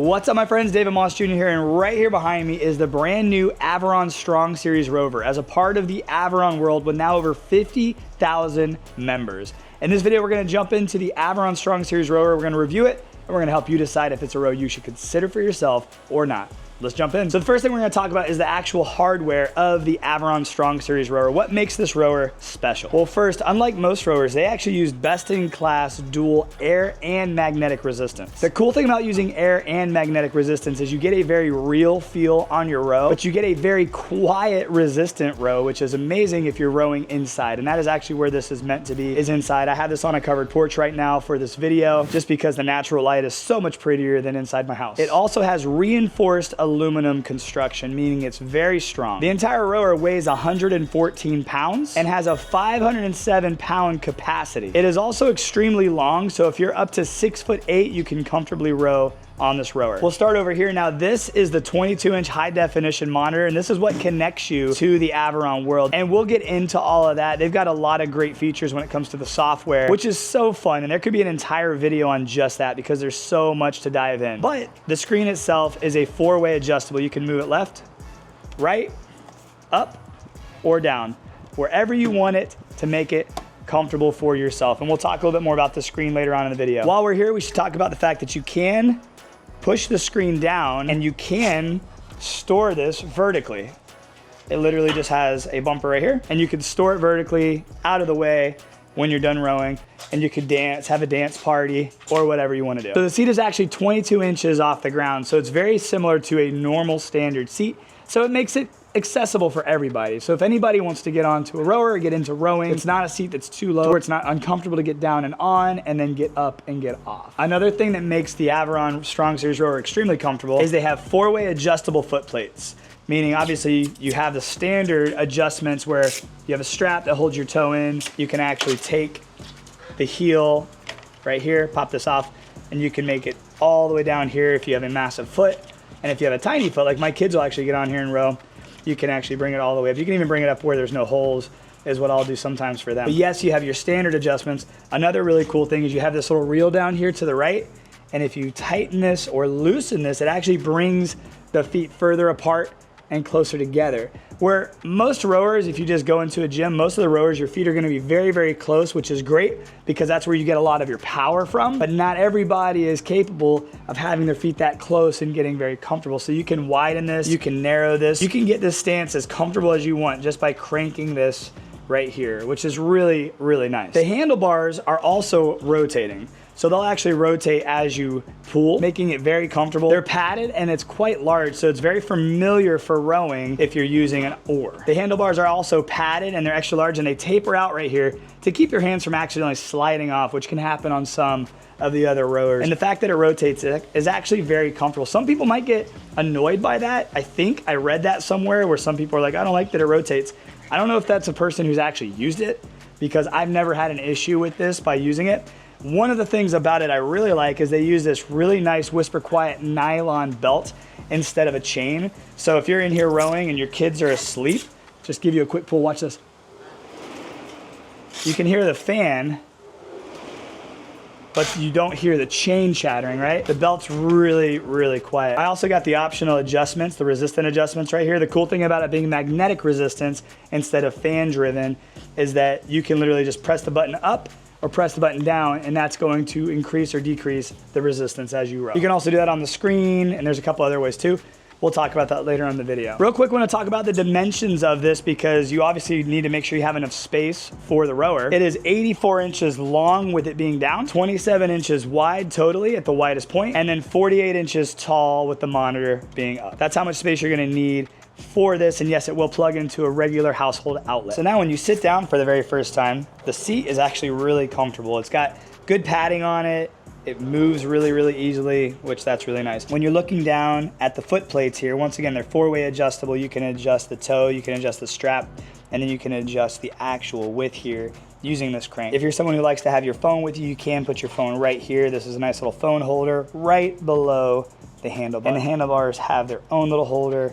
What's up, my friends? David Moss Jr. here, and right here behind me is the brand new Aviron Strong Series rover as a part of the Aviron world with now over 50,000 members. In this video, we're going to jump into the Aviron Strong Series rover. We're going to review it, and we're going to help you decide if it's a row you should consider for yourself or not. Let's jump in. So the first thing we're going to talk about is the actual hardware of the Aviron Strong Series rower. What makes this rower special? Well, first, unlike most rowers, they actually use best-in-class dual air and magnetic resistance. The cool thing about using air and magnetic resistance is you get a very real feel on your row, but you get a very quiet, resistant row, which is amazing if you're rowing inside. And that is actually where this is meant to be, is inside. I have this on a covered porch right now for this video, just because the natural light is so much prettier than inside my house. It also has reinforced aluminum construction, meaning it's very strong. The entire rower weighs 114 pounds and has a 507 pound capacity. It is also extremely long, so if you're up to 6'8", you can comfortably row on this rower. We'll start over here. Now, this is the 22-inch high definition monitor, and this is what connects you to the Aviron world. And we'll get into all of that. They've got a lot of great features when it comes to the software, which is so fun. And there could be an entire video on just that because there's so much to dive in. But the screen itself is a 4-way adjustable. You can move it left, right, up, or down, wherever you want it to make it comfortable for yourself. And we'll talk a little bit more about the screen later on in the video. While we're here, we should talk about the fact that you can push the screen down and you can store this vertically. It literally just has a bumper right here, and you can store it vertically out of the way when you're done rowing, and you could dance, have a dance party, or whatever you want to do. So the seat is actually 22 inches off the ground, so it's very similar to a normal standard seat, so it makes it accessible for everybody. So if anybody wants to get onto a rower or get into rowing, it's not a seat that's too low, or it's not uncomfortable to get down and on and then get up and get off. Another thing that makes the Aviron Strong Series rower extremely comfortable is they have 4-way adjustable foot plates. Meaning, obviously, you have the standard adjustments where you have a strap that holds your toe in. You can actually take the heel right here, pop this off, and you can make it all the way down here if you have a massive foot. And if you have a tiny foot, like my kids will actually get on here and row, you can actually bring it all the way up. You can even bring it up where there's no holes, is what I'll do sometimes for them. But yes, you have your standard adjustments. Another really cool thing is you have this little reel down here to the right, and if you tighten this or loosen this, it actually brings the feet further apart and closer together. Where most rowers, if you just go into a gym, most of the rowers, your feet are gonna be very, very close, which is great because that's where you get a lot of your power from. But not everybody is capable of having their feet that close and getting very comfortable. So you can widen this, you can narrow this, you can get this stance as comfortable as you want just by cranking this right here, which is really, really nice. The handlebars are also rotating. So they'll actually rotate as you pull, making it very comfortable. They're padded and it's quite large, so it's very familiar for rowing if you're using an oar. The handlebars are also padded and they're extra large, and they taper out right here to keep your hands from accidentally sliding off, which can happen on some of the other rowers. And the fact that it rotates is actually very comfortable. Some people might get annoyed by that. I think I read that somewhere where some people are like, I don't like that it rotates. I don't know if that's a person who's actually used it, because I've never had an issue with this by using it. One of the things about it I really like is they use this really nice whisper quiet nylon belt instead of a chain. So if you're in here rowing and your kids are asleep, just give you a quick pull, watch this. You can hear the fan, but you don't hear the chain chattering, right? The belt's really, really quiet. I also got the optional adjustments, the resistant adjustments right here. The cool thing about it being magnetic resistance instead of fan driven is that you can literally just press the button up or press the button down, and that's going to increase or decrease the resistance as you row. You can also do that on the screen, and there's a couple other ways too. We'll talk about that later on in the video. Real quick, I want to talk about the dimensions of this because you obviously need to make sure you have enough space for the rower. It is 84 inches long with it being down, 27 inches wide totally at the widest point, and then 48 inches tall with the monitor being up. That's how much space you're going to need for this, and yes, it will plug into a regular household outlet. So now when you sit down for the very first time, the seat is actually really comfortable. It's got good padding on it. It moves really, really easily, which that's really nice. When you're looking down at the foot plates here, once again, they're 4-way adjustable. You can adjust the toe, you can adjust the strap, and then you can adjust the actual width here using this crank. If you're someone who likes to have your phone with you, you can put your phone right here. This is a nice little phone holder right below the handlebar. And the handlebars have their own little holder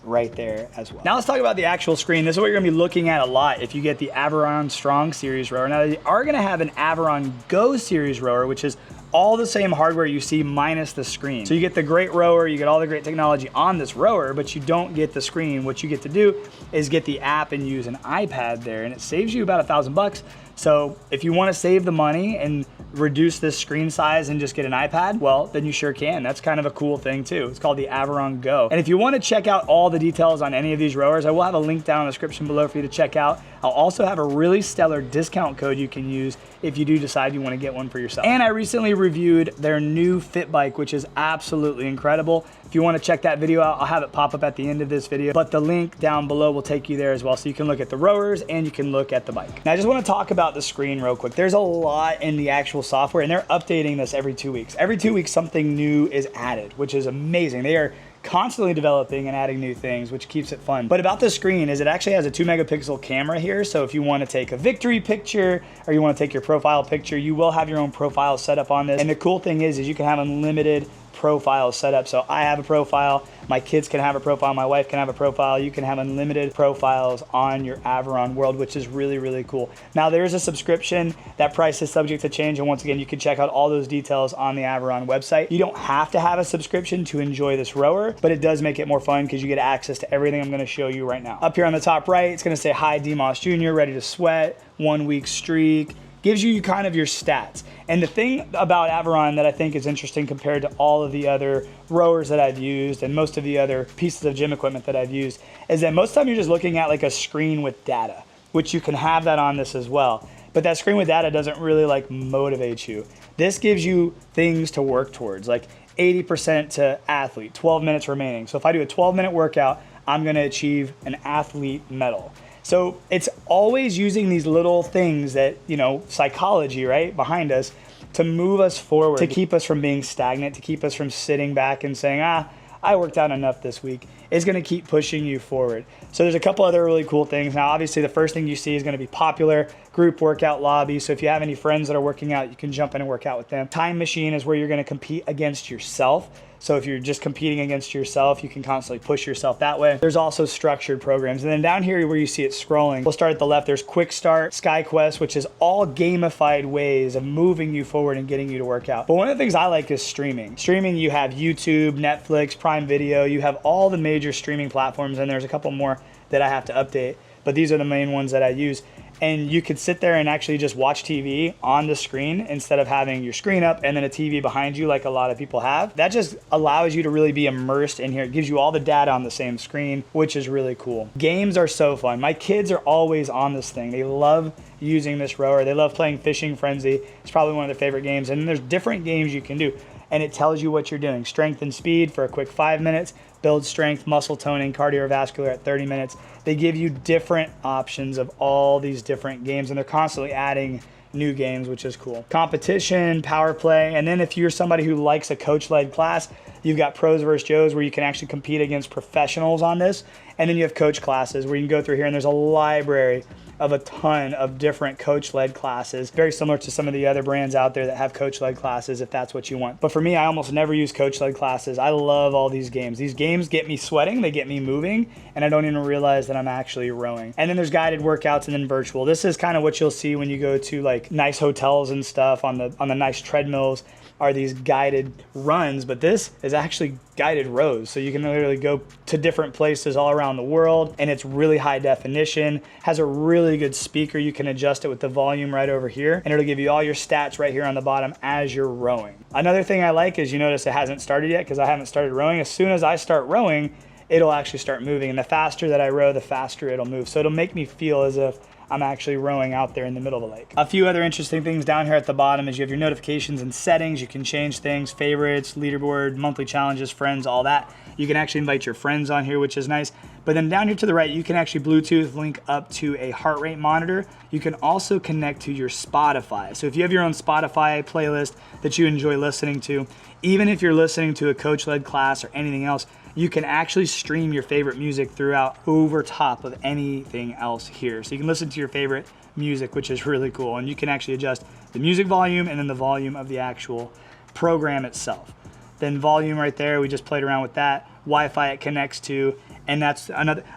right there as well. Now let's talk about the actual screen. This is what you're gonna be looking at a lot if you get the Aviron Strong Series rower. Now they are gonna have an Aviron Go Series rower, which is all the same hardware you see minus the screen. So you get the great rower, you get all the great technology on this rower, but you don't get the screen. What you get to do is get the app and use an iPad there, and it saves you about $1,000. So if you want to save the money and reduce this screen size and just get an iPad, well, then you sure can. That's kind of a cool thing too. It's called the Aviron Go. And if you want to check out all the details on any of these rowers, I will have a link down in the description below for you to check out. I'll also have a really stellar discount code you can use if you do decide you want to get one for yourself. And I recently reviewed their new Fit Bike, which is absolutely incredible. If you want to check that video out, I'll have it pop up at the end of this video, but the link down below will take you there as well, so you can look at the rowers and you can look at the bike. Now I just want to talk about the screen real quick. There's a lot in the actual software, and they're updating this every 2 weeks. Every 2 weeks something new is added, which is amazing. They are constantly developing and adding new things, which keeps it fun. But about the screen is it actually has a 2 megapixel camera here. So if you want to take a victory picture or you want to take your profile picture, you will have your own profile set up on this. And the cool thing is you can have unlimited profile set up. So I have a profile, my kids can have a profile, my wife can have a profile. You can have unlimited profiles on your Aviron world, which is really, really cool. Now there is a subscription. That price is subject to change. And once again, you can check out all those details on the Aviron website. You don't have to have a subscription to enjoy this rower, but it does make it more fun because you get access to everything I'm going to show you right now. Up here on the top right, it's going to say, "Hi, DMOS Jr., ready to sweat, 1 week streak." Gives you kind of your stats. And the thing about Aviron that I think is interesting compared to all of the other rowers that I've used and most of the other pieces of gym equipment that I've used is that most of the time you're just looking at like a screen with data, which you can have that on this as well. But that screen with data doesn't really like motivate you. This gives you things to work towards, like 80% to athlete, 12 minutes remaining. So if I do a 12-minute workout, I'm gonna achieve an athlete medal. So it's always using these little things that, you know, psychology, right, behind us to move us forward, to keep us from being stagnant, to keep us from sitting back and saying, I worked out enough this week. It's gonna keep pushing you forward. So there's a couple other really cool things. Now, obviously the first thing you see is gonna be popular group workout lobby. So if you have any friends that are working out, you can jump in and work out with them. Time machine is where you're gonna compete against yourself. So if you're just competing against yourself, you can constantly push yourself that way. There's also structured programs. And then down here where you see it scrolling, we'll start at the left. There's Quick Start, SkyQuest, which is all gamified ways of moving you forward and getting you to work out. But one of the things I like is streaming. Streaming, you have YouTube, Netflix, Prime Video, you have all the major streaming platforms, and there's a couple more that I have to update, but these are the main ones that I use. And you could sit there and actually just watch TV on the screen instead of having your screen up and then a TV behind you like a lot of people have. That just allows you to really be immersed in here. It gives you all the data on the same screen, which is really cool. Games are so fun. My kids are always on this thing. They love using this rower. They love playing Fishing Frenzy. It's probably one of their favorite games. And there's different games you can do. And it tells you what you're doing. Strength and speed for a quick 5 minutes, build strength, muscle toning, cardiovascular at 30 minutes. They give you different options of all these different games, and they're constantly adding new games, which is cool. Competition, power play, and then if you're somebody who likes a coach-led class, you've got pros versus Joes where you can actually compete against professionals on this. And then you have coach classes where you can go through here and there's a library of a ton of different coach-led classes, very similar to some of the other brands out there that have coach-led classes if that's what you want. But for me, I almost never use coach-led classes. I love all these games. These games get me sweating, they get me moving, and I don't even realize that I'm actually rowing. And then there's guided workouts and then virtual. This is kind of what you'll see when you go to like nice hotels and stuff on the nice treadmills are these guided runs, but this is actually guided rows. So you can literally go to different places all around the world, and it's really high definition, has a really good speaker. You can adjust it with the volume right over here, and it'll give you all your stats right here on the bottom as you're rowing. Another thing I like is you notice it hasn't started yet because I haven't started rowing. As soon as I start rowing, it'll actually start moving, and the faster that I row, the faster it'll move. So it'll make me feel as if I'm actually rowing out there in the middle of the lake. A few other interesting things down here at the bottom is you have your notifications and settings. You can change things, favorites, leaderboard, monthly challenges, friends, all that. You can actually invite your friends on here, which is nice. But then down here to the right, you can actually Bluetooth link up to a heart rate monitor. You can also connect to your Spotify. So if you have your own Spotify playlist that you enjoy listening to, even if you're listening to a coach-led class or anything else, you can actually stream your favorite music throughout over top of anything else here. So you can listen to your favorite music, which is really cool. And you can actually adjust the music volume and then the volume of the actual program itself. Then volume right there, we just played around with that. Wi-Fi it connects to, and that's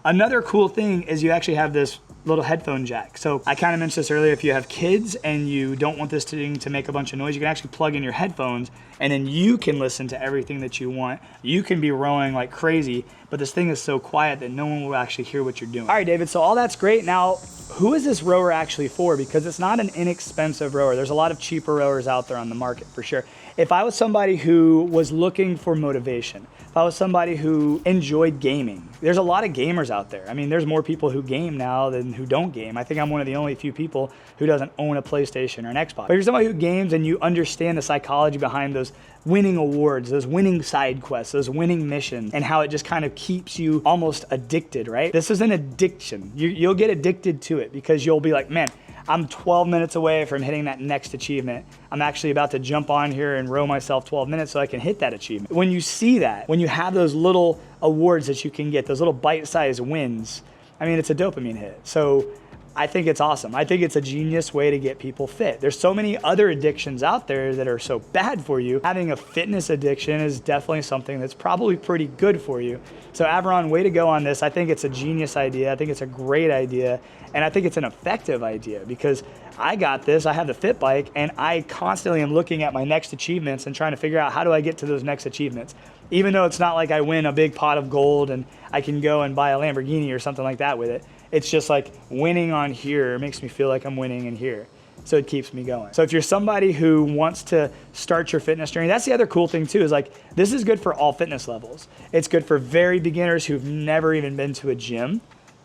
another cool thing is you actually have this little headphone jack. So I kind of mentioned this earlier, if you have kids and you don't want this thing to make a bunch of noise, you can actually plug in your headphones and then you can listen to everything that you want. You can be rowing like crazy, but this thing is so quiet that no one will actually hear what you're doing. All right, David, so all that's great. Now, who is this rower actually for? Because it's not an inexpensive rower. There's a lot of cheaper rowers out there on the market for sure. If I was somebody who was looking for motivation, if I was somebody who enjoyed gaming, there's a lot of gamers out there. I mean, there's more people who game now than who don't game. I think I'm one of the only few people who doesn't own a PlayStation or an Xbox. But if you're somebody who games and you understand the psychology behind those winning awards, those winning side quests, those winning missions, and how it just kind of keeps you almost addicted, right? This is an addiction. You'll get addicted to it because you'll be like, man, I'm 12 minutes away from hitting that next achievement. I'm actually about to jump on here and row myself 12 minutes so I can hit that achievement. When you see that, when you have those little awards that you can get, those little bite-sized wins, I mean, it's a dopamine hit. So I think it's awesome. I think it's a genius way to get people fit. There's so many other addictions out there that are so bad for you. Having a fitness addiction is definitely something that's probably pretty good for you. So Aviron, way to go on this. I think it's a genius idea. I think it's a great idea. And I think it's an effective idea because I got this, I have the Fit Bike, and I constantly am looking at my next achievements and trying to figure out how do I get to those next achievements. Even though it's not like I win a big pot of gold and I can go and buy a Lamborghini or something like that with it. It's just like winning on here makes me feel like I'm winning in here. So it keeps me going. So if you're somebody who wants to start your fitness journey, that's the other cool thing too, is like, this is good for all fitness levels. It's good for very beginners who've never even been to a gym,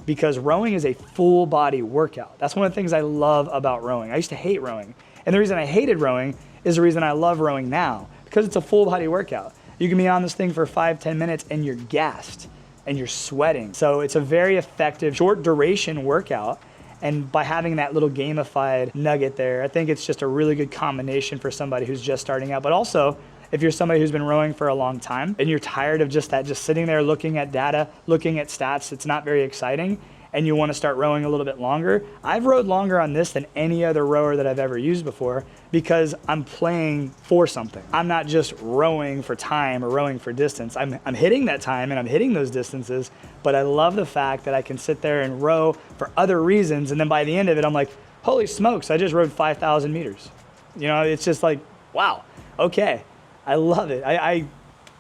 because rowing is a full body workout. That's one of the things I love about rowing. I used to hate rowing. And the reason I hated rowing is the reason I love rowing now, because it's a full body workout. You can be on this thing for 5-10 minutes and you're gassed and you're sweating. So it's a very effective short duration workout. And by having that little gamified nugget there, I think it's just a really good combination for somebody who's just starting out. But also, if you're somebody who's been rowing for a long time and you're tired of just sitting there looking at data, looking at stats, it's not very exciting, and you want to start rowing a little bit longer, I've rowed longer on this than any other rower that I've ever used before because I'm playing for something. I'm not just rowing for time or rowing for distance. I'm hitting that time and I'm hitting those distances, but I love the fact that I can sit there and row for other reasons, and then by the end of it, I'm like, holy smokes, I just rowed 5,000 meters. You know, it's just like, wow, okay. I love it.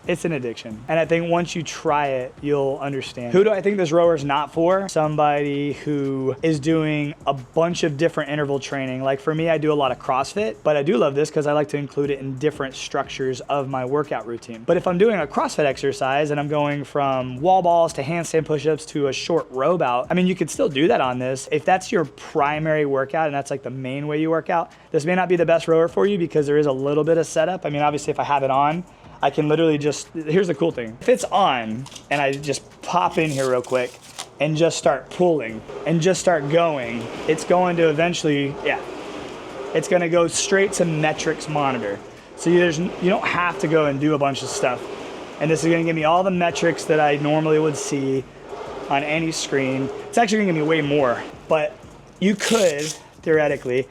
It's an addiction. And I think once you try it, you'll understand. Who do I think this rower is not for? Somebody who is doing a bunch of different interval training. Like for me, I do a lot of CrossFit, but I do love this because I like to include it in different structures of my workout routine. But if I'm doing a CrossFit exercise and I'm going from wall balls to handstand push-ups to a short row bout, I mean, you could still do that on this. If that's your primary workout and that's like the main way you work out, this may not be the best rower for you because there is a little bit of setup. I mean, obviously if I have it on, I can literally just, here's the cool thing. If it's on and I just pop in here real quick and just start pulling and just start going, it's going to eventually, it's gonna go straight to metrics monitor. So you don't have to go and do a bunch of stuff. And this is gonna give me all the metrics that I normally would see on any screen. It's actually gonna give me way more, but you could theoretically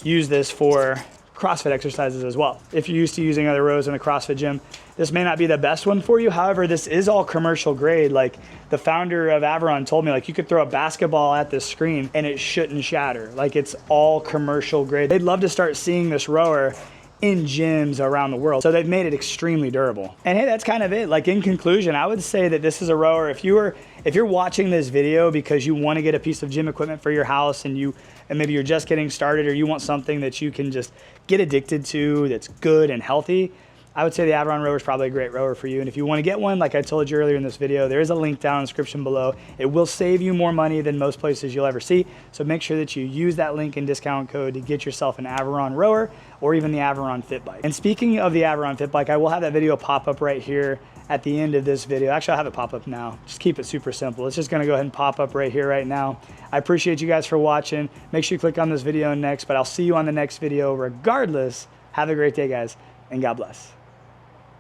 use this for CrossFit exercises as well. If you're used to using other rows in a CrossFit gym, this may not be the best one for you. However, this is all commercial grade. Like the founder of Aviron told me, like you could throw a basketball at this screen and it shouldn't shatter. Like it's all commercial grade. They'd love to start seeing this rower in gyms around the world. So they've made it extremely durable. And hey, that's kind of it. Like in conclusion, I would say that this is a rower. If you're watching this video because you want to get a piece of gym equipment for your house and maybe you're just getting started or you want something that you can just get addicted to that's good and healthy, I would say the Aviron rower is probably a great rower for you. And if you want to get one, like I told you earlier in this video, there is a link down in the description below. It will save you more money than most places you'll ever see. So make sure that you use that link and discount code to get yourself an Aviron rower or even the Aviron Fit Bike. And speaking of the Aviron Fit Bike, I will have that video pop up right here at the end of this video. Actually, I'll have it pop up now. Just keep it super simple. It's just gonna go ahead and pop up right here, right now. I appreciate you guys for watching. Make sure you click on this video next, but I'll see you on the next video regardless. Have a great day, guys, and God bless.